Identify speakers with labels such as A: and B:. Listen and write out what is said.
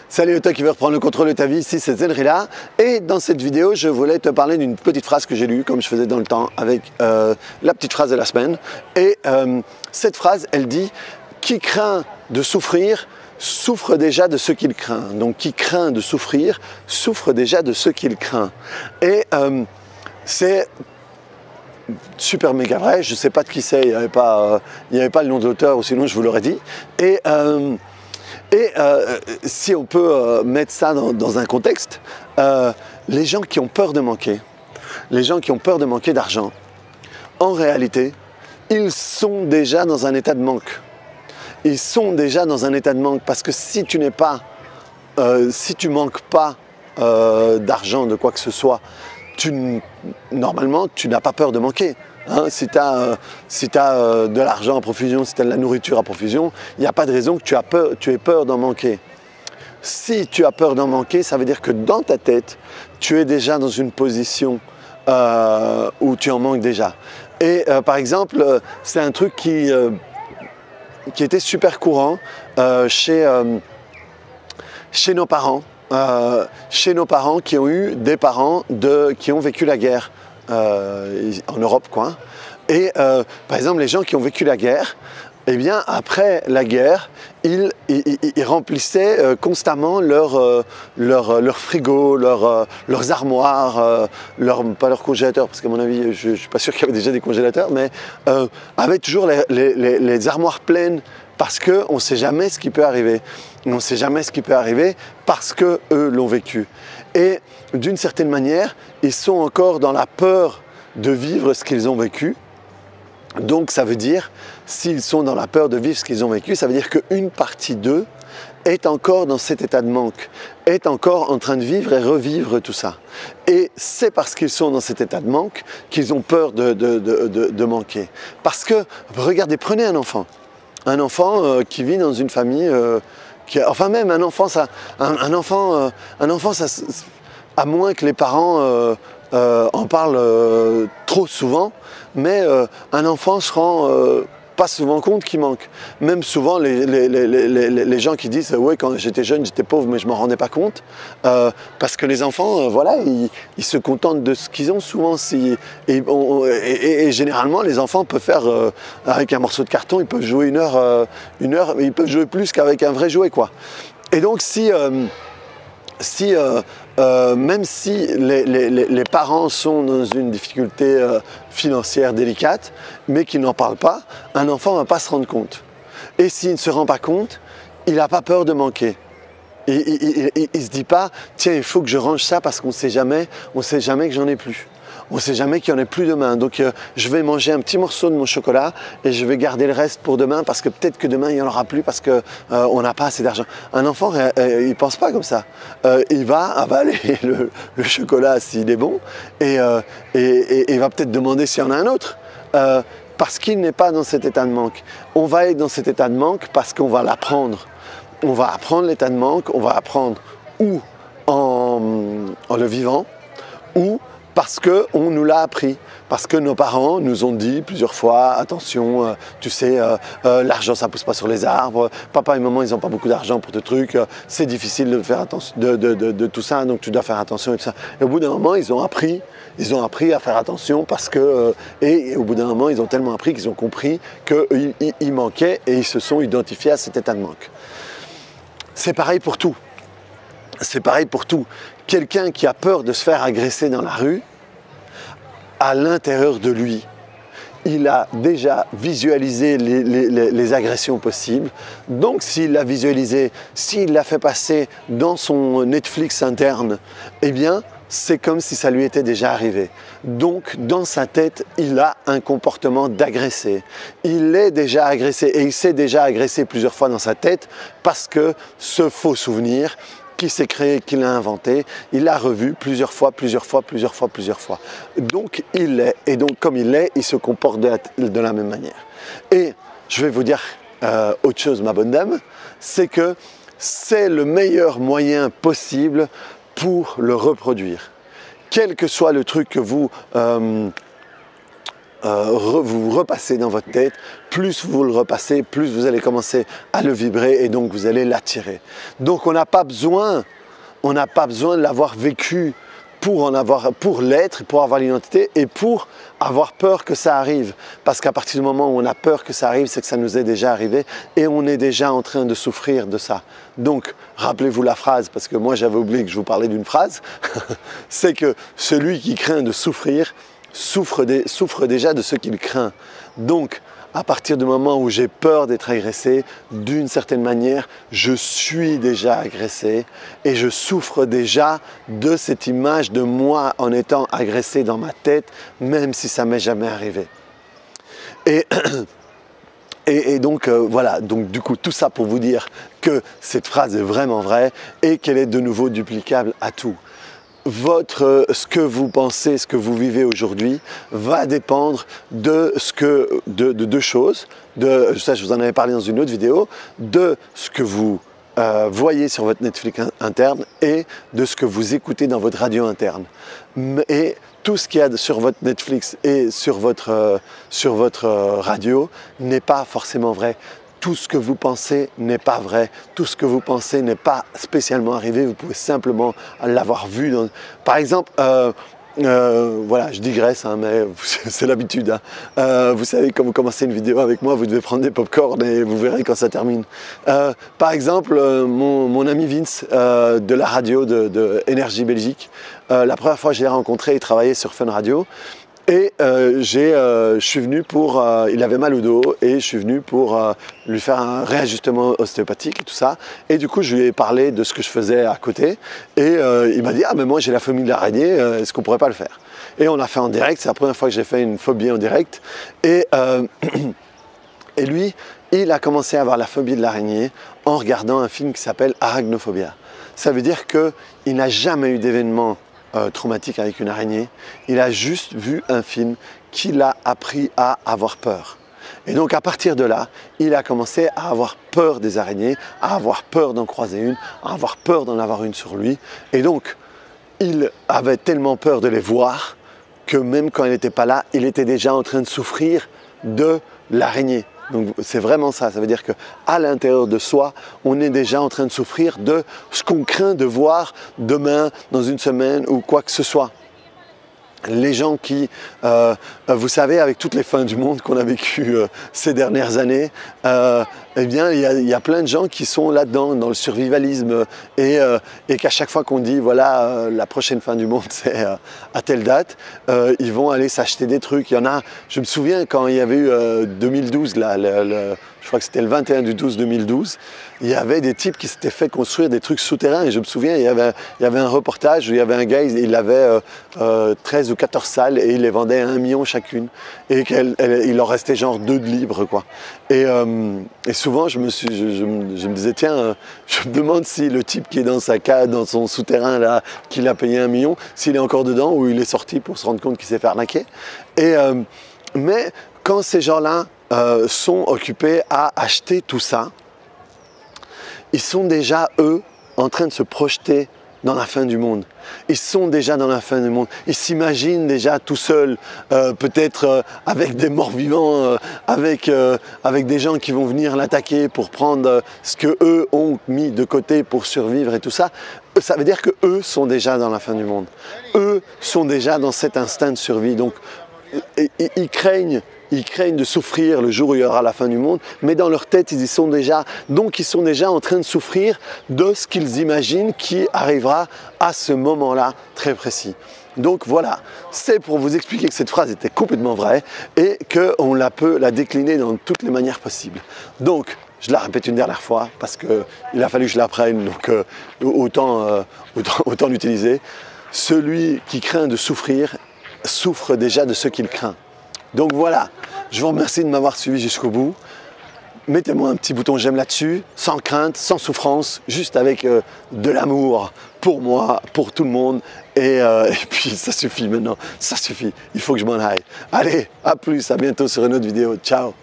A: Salut toi qui veux reprendre le contrôle de ta vie, ici c'est Zenrila et dans cette vidéo je voulais te parler d'une petite phrase que j'ai lue comme je faisais dans le temps avec la petite phrase de la semaine et cette phrase elle dit « Qui craint de souffrir souffre déjà de ce qu'il craint ». Donc qui craint de souffrir souffre déjà de ce qu'il craint et c'est super méga vrai, je ne sais pas de qui c'est, il n'y avait pas le nom de l'auteur ou sinon je vous l'aurais dit et si on peut mettre ça dans un contexte, les gens qui ont peur de manquer, les gens qui ont peur de manquer d'argent, en réalité, ils sont déjà dans un état de manque. Ils sont déjà dans un état de manque parce que si tu manques pas d'argent, de quoi que ce soit, normalement, tu n'as pas peur de manquer. Hein, si tu as de l'argent à profusion, si tu as de la nourriture à profusion, il n'y a pas de raison que tu aies peur d'en manquer. Si tu as peur d'en manquer, ça veut dire que dans ta tête, tu es déjà dans une position où tu en manques déjà. Et par exemple, c'est un truc qui était super courant chez nos parents. Chez nos parents qui ont eu des parents qui ont vécu la guerre en Europe, quoi. Et par exemple, les gens qui ont vécu la guerre, eh bien, après la guerre, ils remplissaient constamment leur frigo, leurs armoires, pas leurs congélateurs, parce qu'à mon avis, je ne suis pas sûr qu'il y avait déjà des congélateurs, mais avaient toujours les armoires pleines parce qu'on ne sait jamais ce qui peut arriver. On ne sait jamais ce qui peut arriver parce qu'eux l'ont vécu. Et d'une certaine manière, ils sont encore dans la peur de vivre ce qu'ils ont vécu. Donc ça veut dire, s'ils sont dans la peur de vivre ce qu'ils ont vécu, ça veut dire qu'une partie d'eux est encore dans cet état de manque, est encore en train de vivre et revivre tout ça. Et c'est parce qu'ils sont dans cet état de manque qu'ils ont peur de manquer. Parce que, regardez, prenez un enfant qui vit dans une famille, enfin même un enfant, à moins que les parents en parlent trop souvent, mais un enfant se rend pas souvent compte qu'il manque. Même souvent les gens qui disent « ouais, quand j'étais jeune, j'étais pauvre, mais je m'en rendais pas compte », parce que les enfants, voilà, ils se contentent de ce qu'ils ont souvent. Et généralement, les enfants peuvent faire, avec un morceau de carton, ils peuvent jouer une heure, mais ils peuvent jouer plus qu'avec un vrai jouet, quoi. Et donc, même si les parents sont dans une difficulté financière délicate, mais qu'ils n'en parlent pas, un enfant ne va pas se rendre compte. Et s'il ne se rend pas compte, il n'a pas peur de manquer. Il ne se dit pas « tiens, il faut que je range ça parce qu'on ne sait jamais que j'en ai plus. On ne sait jamais qu'il n'y en ait plus demain. Donc je vais manger un petit morceau de mon chocolat et je vais garder le reste pour demain parce que peut-être que demain il n'y en aura plus parce qu'on n'a pas assez d'argent. » Un enfant, il ne pense pas comme ça. Il va avaler le chocolat s'il est bon et il va peut-être demander s'il y en a un autre. Parce qu'il n'est pas dans cet état de manque. On va être dans cet état de manque parce qu'on va l'apprendre. On va apprendre l'état de manque, on va apprendre ou en le vivant, ou parce qu'on nous l'a appris, parce que nos parents nous ont dit plusieurs fois, attention, tu sais, l'argent ça pousse pas sur les arbres, papa et maman ils n'ont pas beaucoup d'argent pour tes trucs, c'est difficile de faire attention de tout ça, donc tu dois faire attention et tout ça. Et au bout d'un moment ils ont appris à faire attention parce que, et au bout d'un moment ils ont tellement appris qu'ils ont compris qu'ils manquaient et ils se sont identifiés à cet état de manque. C'est pareil pour tout. C'est pareil pour tout. Quelqu'un qui a peur de se faire agresser dans la rue, à l'intérieur de lui, il a déjà visualisé les agressions possibles. Donc s'il l'a visualisé, s'il l'a fait passer dans son Netflix interne, eh bien c'est comme si ça lui était déjà arrivé. Donc dans sa tête, il a un comportement d'agressé. Il est déjà agressé et il s'est déjà agressé plusieurs fois dans sa tête parce que ce faux souvenir qui s'est créé, qu'il a inventé, il l'a revu plusieurs fois. Donc il l'est, et donc comme il l'est, il se comporte de la même manière. Et je vais vous dire autre chose, ma bonne dame, c'est que c'est le meilleur moyen possible pour le reproduire. Quel que soit le truc que vous vous repassez dans votre tête, plus vous le repassez, plus vous allez commencer à le vibrer et donc vous allez l'attirer. Donc on n'a pas besoin de l'avoir vécu pour l'être, pour avoir l'identité et pour avoir peur que ça arrive. Parce qu'à partir du moment où on a peur que ça arrive, c'est que ça nous est déjà arrivé et on est déjà en train de souffrir de ça. Donc, rappelez-vous la phrase, parce que moi j'avais oublié que je vous parlais d'une phrase, c'est que celui qui craint de souffrir souffre déjà de ce qu'il craint. Donc, à partir du moment où j'ai peur d'être agressé, d'une certaine manière, je suis déjà agressé et je souffre déjà de cette image de moi en étant agressé dans ma tête, même si ça m'est jamais arrivé. Et donc voilà, donc du coup tout ça pour vous dire que cette phrase est vraiment vraie et qu'elle est de nouveau duplicable à tout. Ce que vous pensez, ce que vous vivez aujourd'hui va dépendre de deux choses, ça je vous en avais parlé dans une autre vidéo, de ce que vous voyez sur votre Netflix interne et de ce que vous écoutez dans votre radio interne. Et tout ce qu'il y a sur votre Netflix et sur votre radio n'est pas forcément vrai. Tout ce que vous pensez n'est pas vrai, tout ce que vous pensez n'est pas spécialement arrivé, vous pouvez simplement l'avoir vu. Par exemple, voilà, je digresse, hein, mais c'est l'habitude. Hein. Vous savez, quand vous commencez une vidéo avec moi, vous devez prendre des pop-corn et vous verrez quand ça termine. Par exemple, mon ami Vince de la radio de Énergie Belgique, la première fois que je l'ai rencontré, il travaillait sur Fun Radio. Et je suis venu pour, il avait mal au dos et je suis venu pour lui faire un réajustement ostéopathique et tout ça. Et du coup, je lui ai parlé de ce que je faisais à côté. Et il m'a dit, ah mais moi j'ai la phobie de l'araignée, est-ce qu'on pourrait pas le faire? Et on l'a fait en direct, c'est la première fois que j'ai fait une phobie en direct. Et lui, il a commencé à avoir la phobie de l'araignée en regardant un film qui s'appelle Arachnophobia. Ça veut dire qu'il n'a jamais eu d'événement traumatique avec une araignée, il a juste vu un film qui l'a appris à avoir peur. Et donc à partir de là, il a commencé à avoir peur des araignées, à avoir peur d'en croiser une, à avoir peur d'en avoir une sur lui. Et donc, il avait tellement peur de les voir que même quand il n'était pas là, il était déjà en train de souffrir de l'araignée. Donc c'est vraiment ça, ça veut dire qu'à l'intérieur de soi, on est déjà en train de souffrir de ce qu'on craint de voir demain, dans une semaine ou quoi que ce soit. Les gens qui, vous savez, avec toutes les fins du monde qu'on a vécues ces dernières années, eh bien, il y a plein de gens qui sont là-dedans, dans le survivalisme, et qu'à chaque fois qu'on dit, voilà, la prochaine fin du monde, c'est à telle date, ils vont aller s'acheter des trucs. Il y en a, je me souviens quand il y avait eu 2012, là, je crois que c'était le 21 du 12 2012, il y avait des types qui s'étaient fait construire des trucs souterrains. Et je me souviens, il y avait un reportage où il y avait un gars, il avait 13 ou 14 salles et il les vendait à 1 million chacune. Et il leur restait genre 2 de libres, quoi. Et souvent, je me disais, tiens, je me demande si le type qui est dans sa cave, dans son souterrain, là, qu'il a payé 1 million, s'il est encore dedans ou il est sorti pour se rendre compte qu'il s'est fait arnaquer. Mais quand ces gens-là sont occupés à acheter tout ça, ils sont déjà, eux, en train de se projeter dans la fin du monde. Ils sont déjà dans la fin du monde. Ils s'imaginent déjà tout seuls, peut-être avec des morts vivants, avec des gens qui vont venir l'attaquer pour prendre ce qu'eux ont mis de côté pour survivre et tout ça. Ça veut dire qu'eux sont déjà dans la fin du monde. Eux sont déjà dans cet instinct de survie. Donc, ils craignent de souffrir le jour où il y aura la fin du monde, mais dans leur tête, ils y sont déjà. Donc, ils sont déjà en train de souffrir de ce qu'ils imaginent qui arrivera à ce moment-là très précis. Donc voilà, c'est pour vous expliquer que cette phrase était complètement vraie et qu'on peut la décliner dans toutes les manières possibles. Donc, je la répète une dernière fois parce qu'il a fallu que je l'apprenne, donc autant l'utiliser. Celui qui craint de souffrir souffre déjà de ce qu'il craint. Donc voilà, je vous remercie de m'avoir suivi jusqu'au bout. Mettez-moi un petit bouton j'aime là-dessus, sans crainte, sans souffrance, juste avec de l'amour pour moi, pour tout le monde. Et puis ça suffit maintenant, ça suffit, il faut que je m'en aille. Allez, à plus, à bientôt sur une autre vidéo. Ciao!